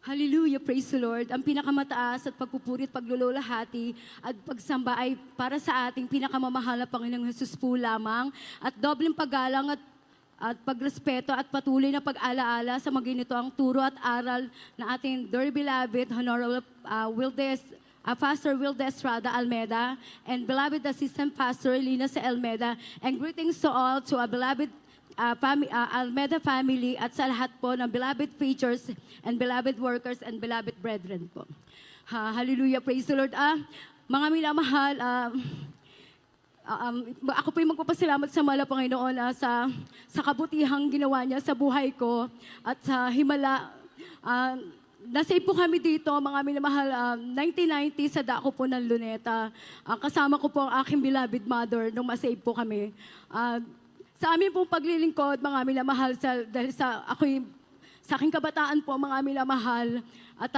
Hallelujah, praise the Lord. Ang pinakamataas at pagpupuri at paglululahati at pagsamba ay para sa ating pinakamamahal na Panginoong Jesus po lamang at dobleng paggalang at pagrespeto at patuloy na pag-alaala sa maginito ang turo at aral na ating dear beloved Honorable Pastor Wilde Estrada Almeda and beloved Assistant Pastor Lina C. Almeda, and greetings to all to our beloved Almeda family at sa lahat po ng beloved preachers and beloved workers and beloved brethren po. Hallelujah, praise the Lord. Mga minamahal, ako po yung magpapasalamat sa mahal na Panginoon sa kabutihang ginawa niya sa buhay ko at sa himala. Nasave po kami dito, mga minamahal, 1990 sa dako po ng Luneta. Kasama ko po ang aking beloved mother nung masave po kami. Sa amin pong paglilingkod, mga minamahal, dahil sa aking kabataan po, mga minamahal, at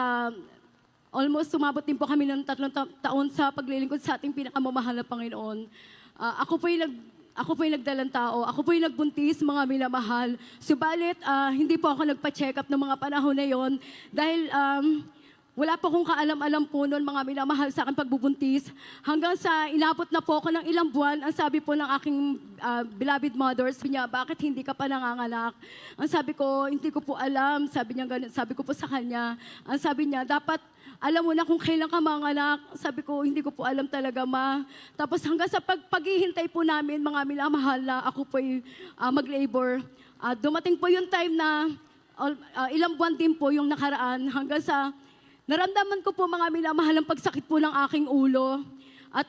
almost sumabot din po kami ng 3 taon sa paglilingkod sa ating pinakamamahal na Panginoon. Ako po yung nagdalang tao. Ako po yung nagbuntis, mga minamahal. Subalit, hindi po ako nagpa-check up ng mga panahon na yon dahil wala po akong kaalam-alam po noon, mga minamahal, sa aking pagbubuntis. Hanggang sa inabot na po ako ng ilang buwan, ang sabi po ng aking beloved mother, sabi niya, bakit hindi ka pa nanganganak? Ang sabi ko, hindi ko po alam. Sabi niya ganun, sabi ko po sa kanya. Ang sabi niya, dapat alam mo na kung kailan ka manganak. Sabi ko, hindi ko po alam talaga, ma. Tapos hanggang sa paghihintay po namin, mga minamahal, na ako po mag-labor, dumating po yung time na ilang buwan din po yung nakaraan hanggang sa naramdaman ko po, mga minamahal, ang pagsakit po ng aking ulo. At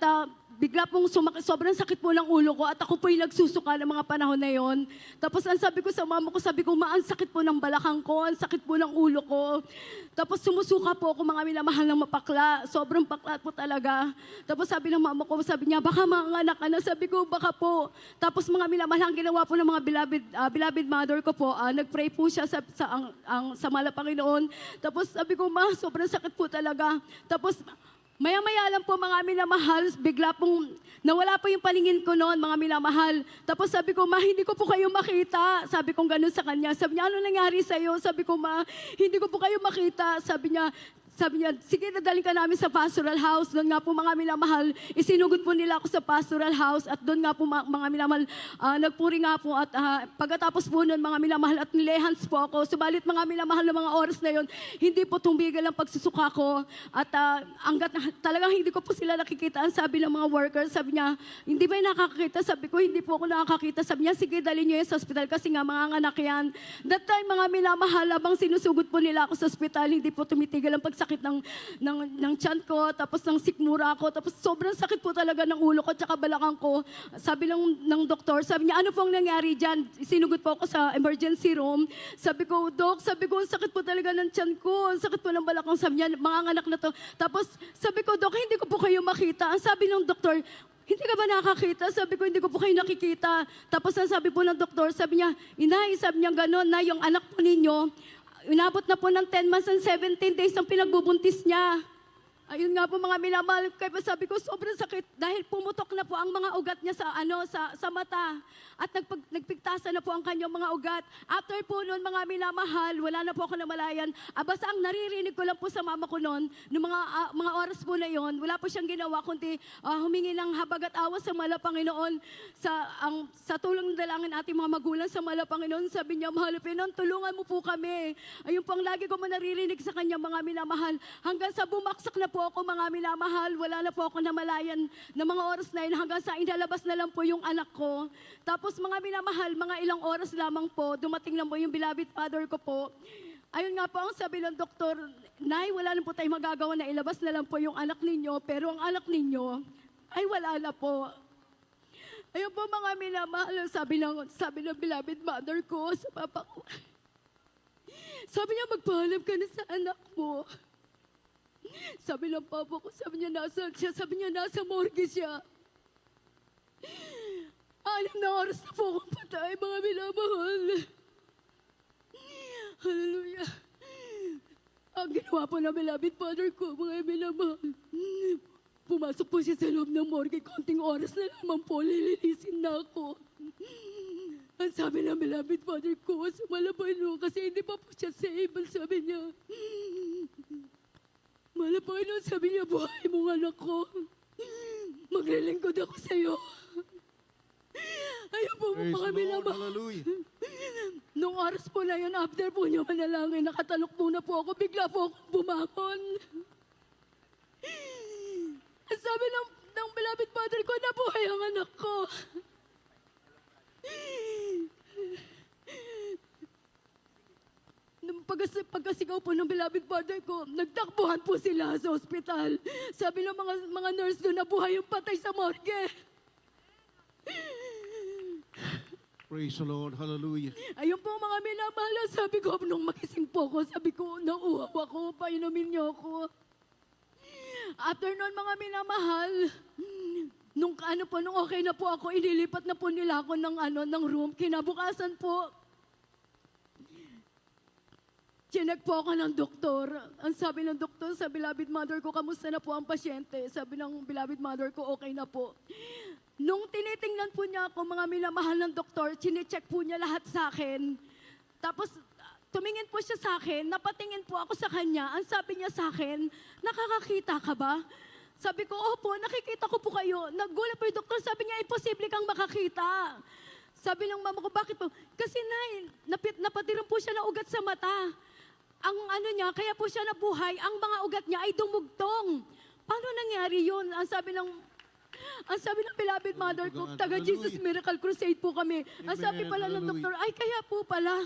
bigla pong sobrang sakit po ng ulo ko at ako po yung nagsusuka ng mga panahon na yon. Tapos ang sabi ko sa mama ko, sabi ko, ma, ang sakit po ng balakang ko, ang sakit po ng ulo ko. Tapos sumusuka po ako, mga minamahal, ng mapakla. Sobrang pakla po talaga. Tapos sabi ng mama ko, sabi niya, baka manganak ka na. Sabi ko, baka po. Tapos mga minamahal, ang ginawa po ng mga beloved mother ko po, nag-pray po siya sa mahal na Panginoon. Tapos sabi ko, ma, sobrang sakit po talaga. Tapos maya-maya lang po, mga minamahal, bigla pong nawala po yung paningin ko noon, mga minamahal. Tapos sabi ko, ma, hindi ko po kayo makita. Sabi ko ganun sa kanya. Sabi niya, ano nangyari sa'yo? Sabi ko, ma, hindi ko po kayo makita. Sabi niya, sige, nadali ka namin sa pastoral house. Doon nga po, mga minamahal, isinugod po nila ako sa pastoral house. At doon nga po, mga minamahal, nagpuri nga po. At pagkatapos po noon, mga minamahal, at nilehans po ako. Subalit, mga minamahal, na mga oras na yon, hindi po tumigil ang pagsusuka ko. At talagang hindi ko po sila nakikita. Ang sabi ng mga workers, sabi niya, hindi ba yung nakakakita? Sabi ko, hindi po ako nakakakita. Sabi niya, sige, dali niyo yan sa ospital kasi nga mga anak yan. That time, mga minamahal, habang sinusugod po nila ako sa ospital, hindi po tumitigil ang pagsakit ng tiyan ko, tapos ng sikmura ko, tapos sobrang sakit po talaga ng ulo ko at saka balakang ko. Sabi ng doktor, sabi niya, ano pong nangyari dyan? Sinugod po ako sa emergency room. Sabi ko, Dok, sabi ko, sakit po talaga ng tiyan ko, ang sakit po ng balakang. Sabi niya, mga anak na to. Tapos sabi ko, Dok, hindi ko po kayo makita. Ang sabi ng doktor, hindi ka ba nakakita? Sabi ko, hindi ko po kayo nakikita. Tapos ang sabi po ng doktor, sabi niya, Inay, sabi niya gano'n, na yung anak po ninyo, inabot na po ng 10 months and 17 days ang pinagbubuntis niya. Ayun nga po, mga minamahal, kaya sabi ko, sobrang sakit dahil pumutok na po ang mga ugat niya sa mata. At nagpigtasan na po ang kanyang mga ugat. After po noon, mga minamahal, wala na po ako namalayan. Basta ang naririnig ko lang po sa mama ko noon, noong mga oras po na yon, wala po siyang ginawa, kundi humingi ng habag at awa sa mahal na Panginoon. Sa tulong ng dalangin ating mga magulang sa mahal na Panginoon, sabi niya, mahal na Panginoon, tulungan mo po kami. Ayun po ang lagi ko naririnig sa kanya, mga minamahal. Hanggang sa bumaksak na po ako, mga minamahal, wala na po ako namalayan ng mga oras na yun, hanggang sa inalabas na lang po yung anak ko. Tapos mga minamahal, mga ilang oras lamang po, dumating lang po yung beloved father ko po. Ayun nga po ang sabi ng doktor, Nay, wala na po tayong magagawa na ilabas na lang po yung anak ninyo, pero ang anak ninyo ay wala na po. Ayun po, mga minamahal, sabi ng beloved mother ko sa papa ko. Sabi niya, magpaalam ka na sa anak mo. Sabi ng papa ko, sabi niya nasa morgue siya. 6 na oras na po akong patay, mga minamahal. Hallelujah. Ang ginawa po ng beloved father ko, mga minamahal, pumasok po siya sa loob ng morgue, konting oras na naman po, lilinisin na ako. Ang sabi ng beloved father ko, sumalabay no, kasi hindi pa po siya saved. Sabi niya, Mahal na Panginoon, sabi niya, buhay mong anak ko. Maglilingkod ako sa iyo. Ayaw po Praise mga the Lord. minamahal. Hallelujah. Nung oras po na yun, after po niya manalangin, nakatalok muna po ako, bigla po ako bumangon. Ang sabi ng beloved mother ko, nabuhay ang anak ko. Nung pagkasigaw po ng beloved mother ko, nagtakbuhan po sila sa ospital. Sabi ng mga nurse doon, nabuhay yung patay sa morgue. Praise the Lord. Hallelujah. Ayun po mga minamahal, sabi ko, nung makising po ko, sabi ko, nauuhaw ako, painumin niyo ako. After noon mga minamahal, nung okay na po ako, ililipat na po nila ako ng room. Kinabukasan po, chinek po ako ng doktor. Ang sabi ng doktor sa beloved mother ko, kamusta na po ang pasyente? Sabi ng beloved mother ko, okay na po. Nung tinitingnan po niya ako, mga minamahal ng doktor, chinecheck po niya lahat sa akin. Tapos, tumingin po siya sa akin, napatingin po ako sa kanya. Ang sabi niya sa akin, nakakakita ka ba? Sabi ko, opo, nakikita ko po kayo. Nagulat po yung doktor, sabi niya, imposible kang makakita. Sabi ng mama ko, bakit po? Kasi napatiran po siya ng ugat sa mata. Ang kaya po siya nabuhay, ang mga ugat niya ay dumugtong. Paano nangyari yun? Ang sabi ng beloved mother ko, taga Jesus Miracle Crusade po kami. Ang sabi pala ng doktor, ay kaya po pala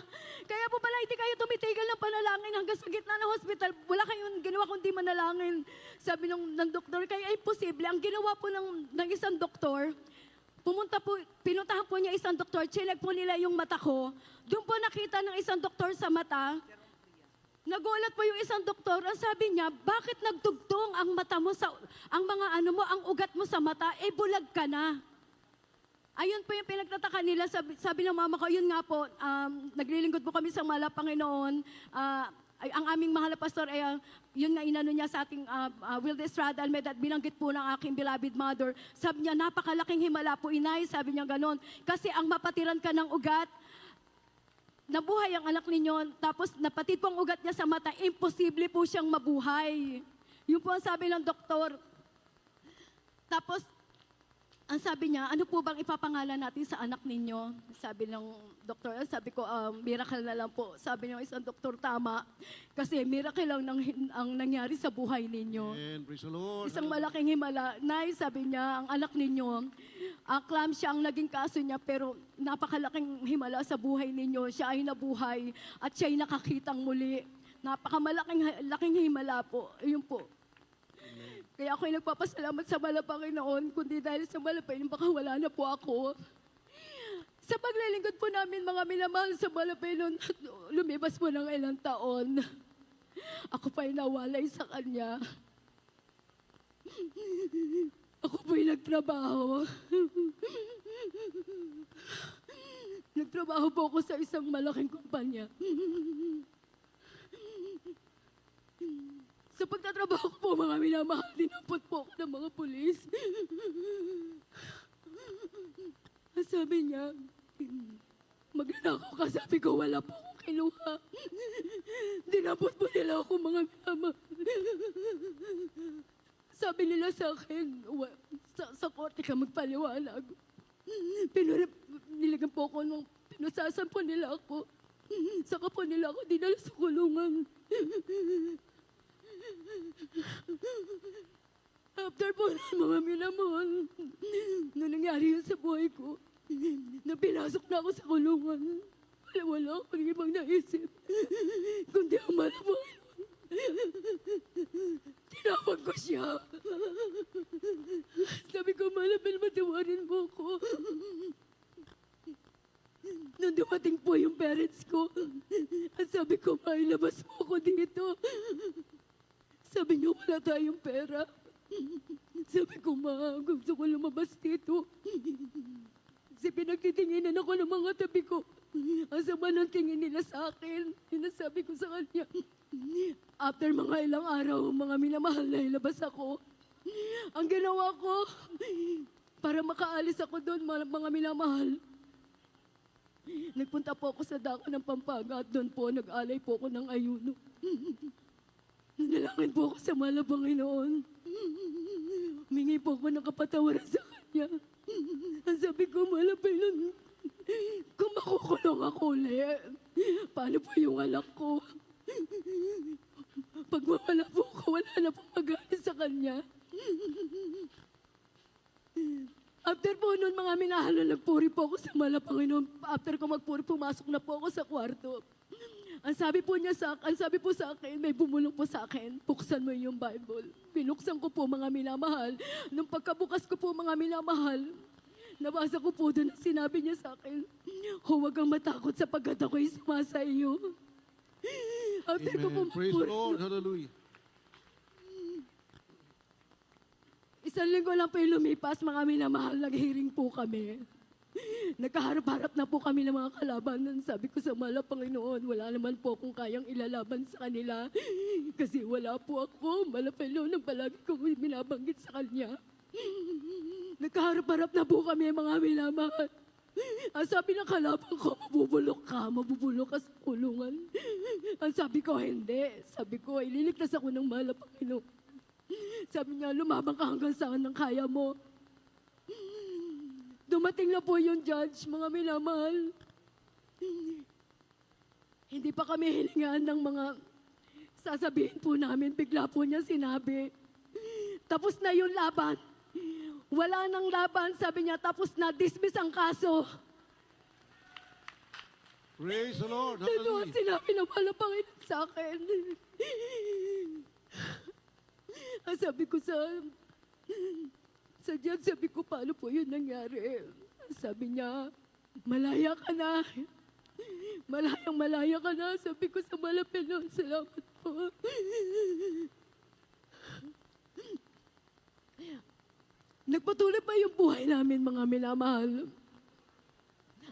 hindi kayo tumitigil ng panalangin hanggang sa gitna ng hospital. Wala kayong ginawa kundi manalangin. Sabi ng doktor, kaya ay posible. Ang ginawa po ng isang doktor, pinuntahan po niya isang doktor, chinek po nila yung mata ko. Doon po nakita ng isang doktor sa mata. Nagulat po yung isang doktor, ang sabi niya, bakit nagtugtong ang mata mo ang ugat mo sa mata, bulag ka na. Ayun po yung pinagtataka nila, sabi ng mama ko, yun nga po, naglilingkod po kami sa Mala, Panginoon, ang aming mahal na pastor, yun nga inano niya sa ating Wilde Estrada Almeida, at binanggit po ng aking beloved mother, sabi niya, napakalaking himala po, inay, sabi niya ganon, kasi ang mapatiran ka ng ugat, nabuhay ang anak ninyo, tapos napatid po ang ugat niya sa mata, imposible po siyang mabuhay. Yun po ang sabi ng doktor. Tapos, ang sabi niya, ano po bang ipapangalan natin sa anak ninyo? Sabi ng doktor, sabi ko, miracle na lang po. Sabi ng isang doktor, tama. Kasi miracle lang ang nangyari sa buhay ninyo. And praise the Lord. Isang malaking himala. Nay, sabi niya, ang anak ninyo, clam siya ang naging kaso niya, pero napakalaking himala sa buhay ninyo. Siya ay nabuhay at siya ay nakakitang muli. Laking himala po. Ayun po. Kaya ako'y nagpapasalamat sa Mala, Panginoon, kundi dahil sa Mala, baka wala na po ako. Sa paglilingkod po namin, mga minamahal sa Mala, Panginoon, lumibas po ng ilang taon. Ako pa'y nawalay sa Kanya. Ako po'y nagtrabaho. Nagtrabaho po ako sa isang malaking kumpanya. Sa pagtatrabaho ko po, mga minamahal, dinampot po ako ng mga pulis. Sabi niya, magnanakaw ka, sabi ko, wala po akong kinuha. Dinampot po nila ako, mga minamahal. Sabi nila sa akin, sa korte ka magpaliwanag. Niligan po ako nung pinusasan po nila ako. Saka po nila ako dinala sa kulungan. After po ng mga minamahal, nung nangyari yun sa buhay ko, na pinasok na ako sa kulungan, wala akong ibang naisip, kundi ang Mala, Panginoon. Tinawag ko siya. Sabi ko, Mala, matiwarin mo ko. Nung dumating po yung parents ko, at sabi ko, mailabas mo ako dito. Sabi niya, wala tayong pera. Sabi ko, ma, gusto ko lumabas dito. Kasi pinagtitinginan ako ng mga tabi ko. Ang sama ng tingin nila sa akin. Sinasabi ko sa kanya. After mga ilang araw, mga minamahal na ilabas ako. Ang ginawa ko, para makaalis ako doon, mga minamahal. Nagpunta po ako sa dako ng Pampanga at doon po, nag-alay po ako ng ayuno. Nanalangin po ako sa mahal na Panginoon. Humingi po ako ng kapatawaran sa Kanya. Ang sabi ko, mahal na Panginoon, kung makukulong ako ulit, paano po yung anak ko? Pag mawala po ako, wala na po mag-aano sa Kanya. After po noon, mga minahal, nagpuri po ako sa mahal na Panginoon. After ko magpuri, pumasok na po ako sa kwarto. Ang sabi po sa akin, may bumulong po sa akin, buksan mo yung Bible. Binuksan ko po, mga minamahal. Nung pagkabukas ko po, mga minamahal, nabasa ko po doon ang sinabi niya sa akin, huwag kang matakot sapagkat ako'y sumasa iyo. After ko po Amen. Praise the magpuri, Lord. Hallelujah. isang linggo lang po yung lumipas, mga minamahal, nag-hearing po kami. Nagkaharap-harap na po kami ng mga kalaban. Sabi ko sa mahal na Panginoon, wala naman po akong kayang ilalaban sa kanila. Kasi wala po ako, malapelo ng palagi ko binabanggit sa Kanya. Nagkaharap-harap na po kami, mga minamahal. Ang sabi ng kalaban ko, mabubulok ka sa kulungan. Ang sabi ko, hindi. Sabi ko, ililigtas ako ng mahal na Panginoon. Sabi niya, lumabang ka hanggang saan ang kaya mo. Dumating na po yung judge, mga minamahal. Hindi pa kami hilingaan ng mga sasabihin po namin. Bigla po niya sinabi, tapos na yung laban. Wala nang laban, sabi niya, tapos na, dismiss ang kaso. Praise the Lord. Ito ang Hallelujah. sinabi ng mahal na Panginoon sa akin. Ang sabi ko sa judge, sabi ko, paano po yun nangyari? Sabi niya, malaya ka na. Malaya ka na. Sabi ko sa mahal na Panginoon, salamat po. Nagpatuloy pa yung buhay namin, mga minamahal.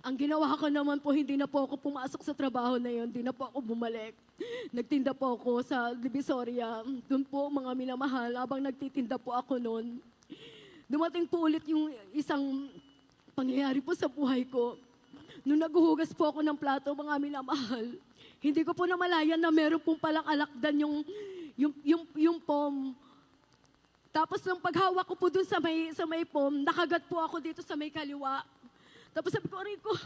Ang ginawa ko naman po, hindi na po ako pumasok sa trabaho na yun, hindi na po ako bumalik. Nagtinda po ako sa Divisoria. Doon po, mga minamahal, habang nagtitinda po ako noon, dumating po ulit yung isang pangyayari po sa buhay ko. Nung naghuhugas po ako ng plato, mga minamahal, hindi ko po namalayan na meron pong palang alakdan yung pom. Tapos nung paghawak ko po dun sa may pom, nakagat po ako dito sa may kaliwa. Tapos sabi ko, aray ko.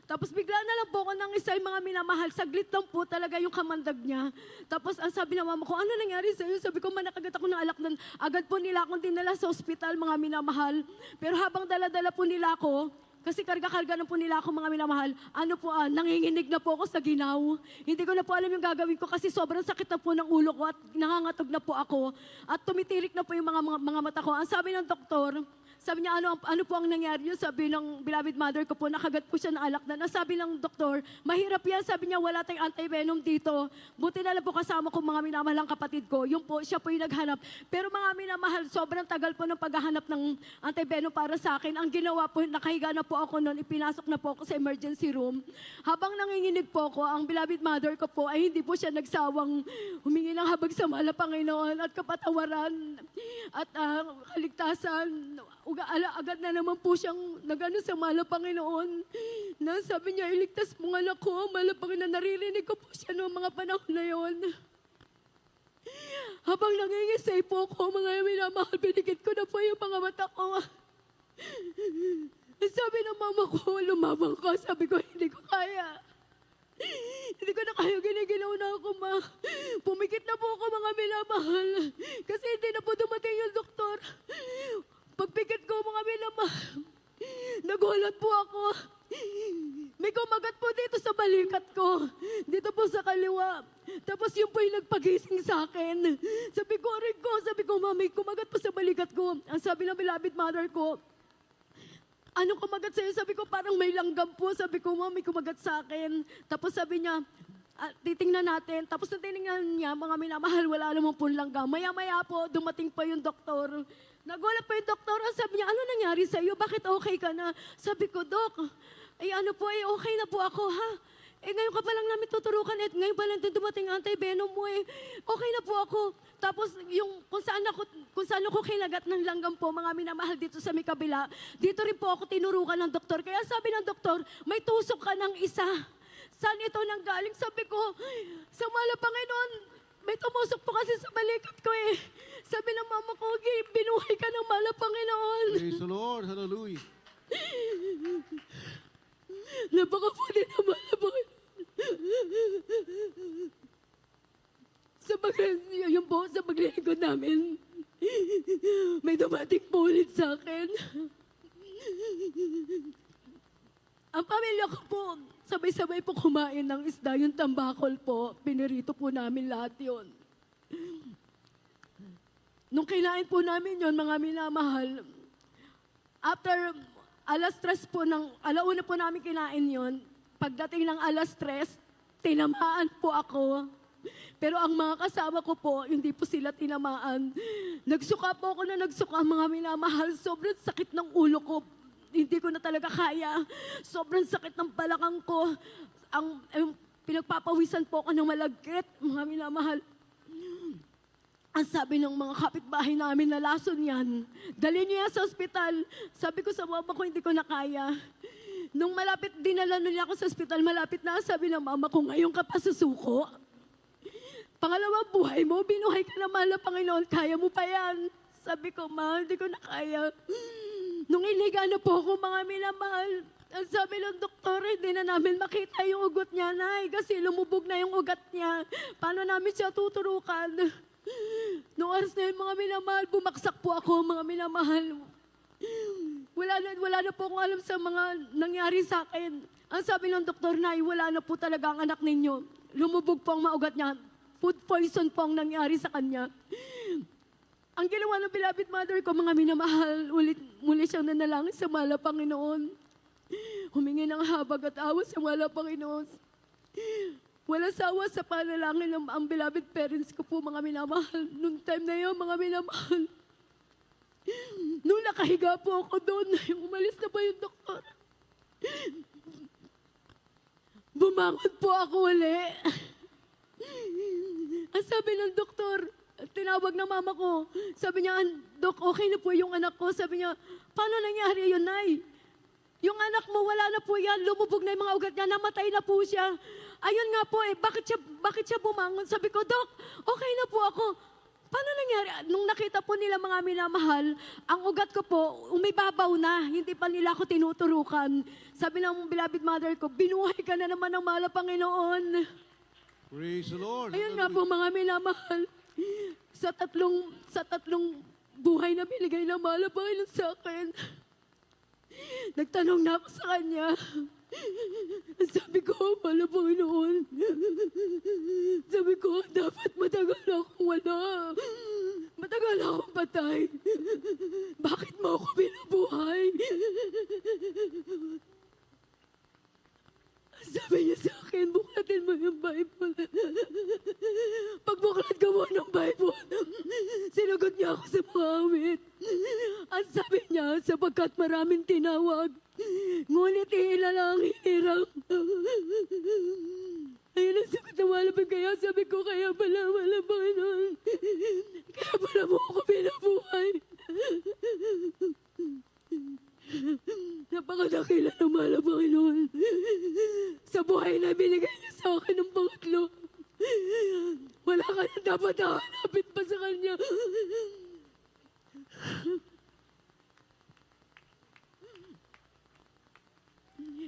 Tapos bigla na lang po ako ng isa yung mga minamahal. Saglit lang po talaga yung kamandag niya. Tapos ang sabi ng mama ko, ano nangyari sa'yo? Sabi ko, manakagat ako ng alakdan. Agad po nila akong dinala sa ospital, mga minamahal. Pero habang dala-dala po nila ako, kasi karga-karga na po nila ako, mga minamahal, nanginginig na po ako sa ginaw. Hindi ko na po alam yung gagawin ko kasi sobrang sakit na po ng ulo ko at nangangatog na po ako. At tumitirik na po yung mga mata ko. Ang sabi ng doktor, sabi niya, ano po ang nangyari yun? Sabi ng beloved mother ko po, nakagat po siya ng alakdan. Ang sabi ng doktor, mahirap yan. Sabi niya, wala tayong anti-venom dito. Buti na lang po kasama ko mga minamahal ang kapatid ko. Yung po, siya po yung naghanap. Pero mga minamahal, sobrang tagal po ng paghahanap ng anti-venom para sa akin. Ang ginawa po, nakahiga na po ako noon, ipinasok na po ako sa emergency room. Habang nanginginig po ako, ang beloved mother ko po ay hindi po siya nagsawang humingi ng habag sa mahal na Panginoon at kapatawaran at kaligtasan. Agad na naman po siyang nagano sa mahal na Panginoon. Na sabi niya, iligtas mo nga anak ko. Mahal na Panginoon, naririnig ko po siya noong mga panahon na yon. Habang nangingisay po ako, mga minamahal, binigit ko na po yung mga mata ko. Sabi ng mama ko, lumabang ka. Sabi ko, hindi ko kaya. Hindi ko na kaya, ginigilaw na ako, ma. Pumikit na po ako, mga minamahal. Kasi hindi na po dumating yung doktor. Pagpikit ko, mga minamahal, nagulat po ako. May kumagat po dito sa balikat ko. Dito po sa kaliwa. Tapos yun po yung nagpagising sa akin. Sabi ko, aray ko. Sabi ko, mami, kumagat po sa balikat ko. Ang sabi ng beloved mother ko, anong kumagat sa'yo? Sabi ko, parang may langgam po. Sabi ko, mami, kumagat sa akin. Tapos sabi niya, titingnan natin. Tapos natingnan niya, mga minamahal, wala namang po langgam. Maya-maya po, dumating pa yung doktor. Nagulat pa yung doktor. Sabi niya, ano nangyari sa'yo? Bakit okay ka na? Sabi ko, Dok, okay na po ako, ha? Ngayon ka pa lang namin tuturukan ngayon pa lang din dumating anti-venom mo Okay na po ako. Tapos yung kung saan ako kinagat ng langgam po, mga minamahal dito sa may kabila, dito rin po ako tinurukan ng doktor. Kaya sabi ng doktor, may tusok ka ng isa. Saan ito nanggaling? Sabi ko, sa mahal na Panginoon, May tumusok po kasi sa balikat ko eh. Sabi ng mama ko, binuhay ka ng mahal na Panginoon. Praise the Lord. Hallelujah. Napaka po din ng mahal na Panginoon. Yun po, sa paglilingkod namin, may dumating po ulit sa akin. Ang pamilya ko po, sabay-sabay po kumain ng isda, yung tambakol po, pinirito po namin lahat yon. Nung kinain po namin yon, mga minamahal, after alauna po namin kinain yon, pagdating ng 3:00, tinamaan po ako. Pero ang mga kasama ko po, hindi po sila tinamaan. Nagsuka po ako na nagsuka, mga minamahal. Sobrang sakit ng ulo ko. Hindi ko na talaga kaya. Sobrang sakit ng balakang ko. Pinagpapawisan po ako ng malagkit, mga minamahal. Ang sabi ng mga kapitbahay namin na lason yan, dali niya sa ospital. Sabi ko sa mama ko, hindi ko na kaya. Nung malapit, dinala niya ako sa ospital, malapit na, sabi ng mama ko, ngayon ka pa susuko. Pangalawang buhay mo, binuhay ka na mahal na Panginoon, kaya mo pa yan. Sabi ko, ma, hindi ko na kaya. Nung iniga na po ako, mga minamahal, ang sabi ng doktor, hindi na namin makita yung ugot niya, Nay, kasi lumubog na yung ugat niya. Paano namin siya tuturukan? Noong oras na yun, mga minamahal, bumaksak po ako, mga minamahal. Wala na po akong alam sa mga nangyari sa akin. Ang sabi ng doktor, Nay, wala na po talaga ang anak ninyo. Lumubog po ang maugat niya. Food poison po ang nangyari sa kanya. Ang ginawa ng beloved mother ko, mga minamahal, muli siyang nanalangin sa mahal na Panginoon. Humingi ng habag at awa sa mahal na Panginoon. Wala sawa sa panalangin ng ang beloved parents ko po, mga minamahal. Noong time na yun, mga minamahal. Nung nakahiga po ako doon, umalis na ba yung doktor? Bumangon po ako uli. Ang sabi ng doktor, tinawag ng mama ko, sabi niya, Dok, okay na po yung anak ko. Sabi niya, paano nangyari yun, Nay? Yung anak mo, wala na po yan, lumubog na yung mga ugat niya, namatay na po siya. Ayun nga po bakit siya bumangon? Sabi ko, Dok, okay na po ako. Paano nangyari? Nung nakita po nila mga minamahal, ang ugat ko po, umibabaw na, hindi pa nila ako tinuturukan. Sabi ng beloved mother ko, binuhay ka na naman ng mahal na Panginoon. Praise the Lord. Ayun nga po mga minamahal, sa tatlong buhay na binigay ng mahal na Panginoon sa akin, nagtanong na ako sa kanya. Sabi ko, mahal na Panginoon, sabi ko, dapat matagal na akong wala. Matagal na akong patay. Bakit mo ako binubuhay? Sabi niya sa akin, buklatin mo yung Bible. Pagbuklat ko mo ng Bible, sinagot niya ako sa mga awit. At sabi niya, sapagkat maraming tinawag, ngunit ilan ang hinirang. Ayun ang sagot na malapag, kaya sabi ko, kaya pala Panginoon. Kaya pala mo ako binabuhay. Napakadakila ng mahal na Panginoon. Sa buhay na binigay niya sa akin ng pangatlo, wala ka na dapat hahanapin pa sa Kanya.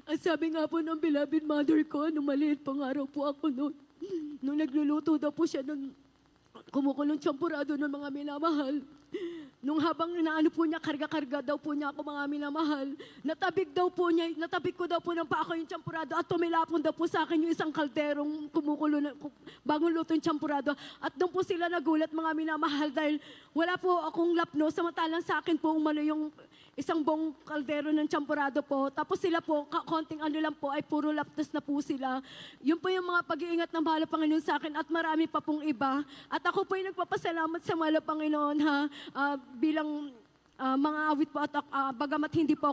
Ang sabi nga po ng beloved mother ko, nung maliit pang araw po ako noon, nung nagluluto daw po siya ng kumukulong tsampurado ng mga minamahal, nung habang inaano po niya, karga-karga daw po niya ako mga minamahal, natabig ko daw po ng paa ko yung tsampurado at tumilapon daw po sa akin yung isang kalderong kumukulo na, bagong luto yung tsampurado. At doon po sila nagulat mga minamahal dahil wala po akong lapno, samantalang sa akin po umano yung isang buong kaldero ng tsampurado po. Tapos sila po, konting ano lang po, ay puro laptos na po sila. Yun po yung mga pag-iingat ng mahal na Panginoon sa akin at marami pa pong iba. At ako po ay nagpapasalamat sa mahal na Panginoon bilang mga awit po at bagamat hindi po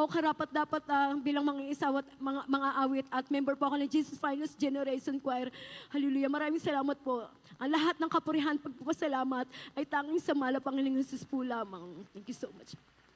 ako karapat-dapat bilang mga isaw at mga awit at member po ako ng Jesus Finest Generation Choir. Hallelujah. Maraming salamat po. Ang lahat ng kapurihan, pagpapasalamat ay tanging sa mahal na Panginoong Jesus po lamang. Thank you so much.